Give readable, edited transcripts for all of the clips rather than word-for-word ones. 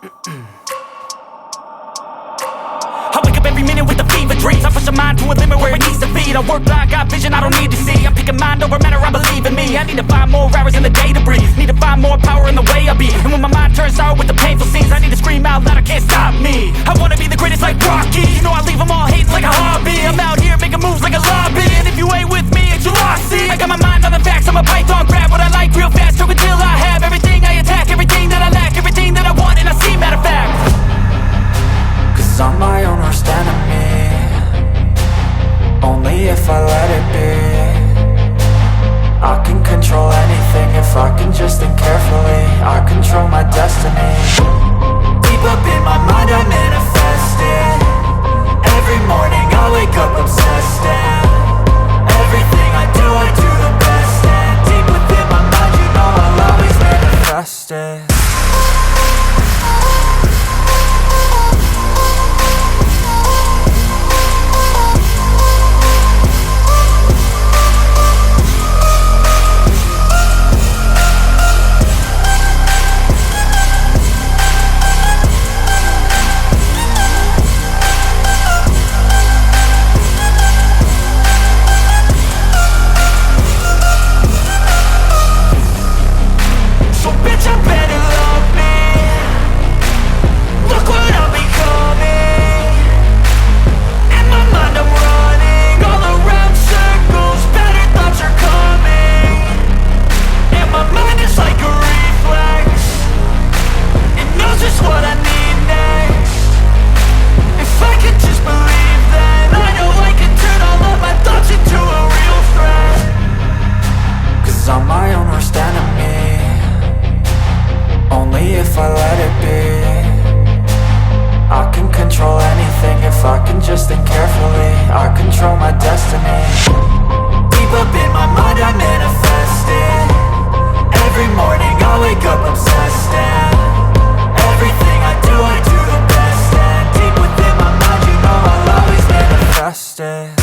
I wake up every minute with the fever dreams. I push my mind to a limit where it needs to be. I work blind, got vision I don't need to see. I'm picking mind over matter, I believe in me. I need to find more hours in the day to breathe. Need to find more power in the way I be. And when my mind turns sour with the painful scenes, I need to scream out loud, I can't stop me. I wanna be the greatest like Rocky. You know I leave them all hating like a hobby. I'm out here making moves like a lobby. And if you ain't with me, it's your loss, see. I got my mind on the facts, I'm a python, grab what I like real fast. Choke until I have everything I attack, everything that I lack, everything that I want and I see, matter of fact. Cause I'm my own worst enemy. Only if I let it be. I can control anything if I can just think carefully. I control my destiny. Deep up in my mind I manifest it. Every morning I wake up obsessed, and everything I do the best. And deep within my mind you know I'll always manifest it. I'm my own worst enemy. Only if I let it be. I can control anything if I can just think carefully. I control my destiny. Deep up in my mind I manifest it. Every morning I wake up obsessed, and everything I do the best. And deep within my mind you know I'll always manifest it.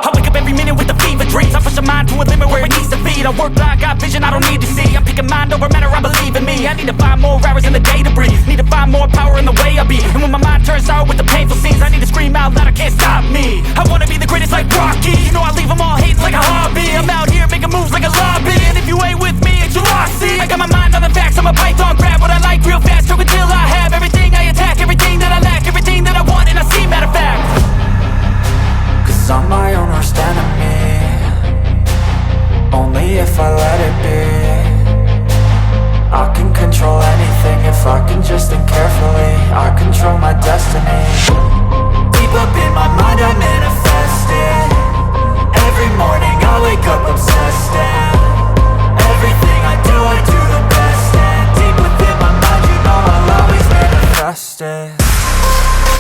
I wake up every minute with the fever dreams. I push my mind to a limit where it needs to be. I work blind, got vision I don't need to see. I'm picking mind over matter, I believe in me. I need to find more hours in the day to breathe. Need to find more power in the way I be. And when my mind turns sour with the painful scenes, I need to scream out loud, I can't stop me. I wanna be the greatest like Rocky. You know I leave them all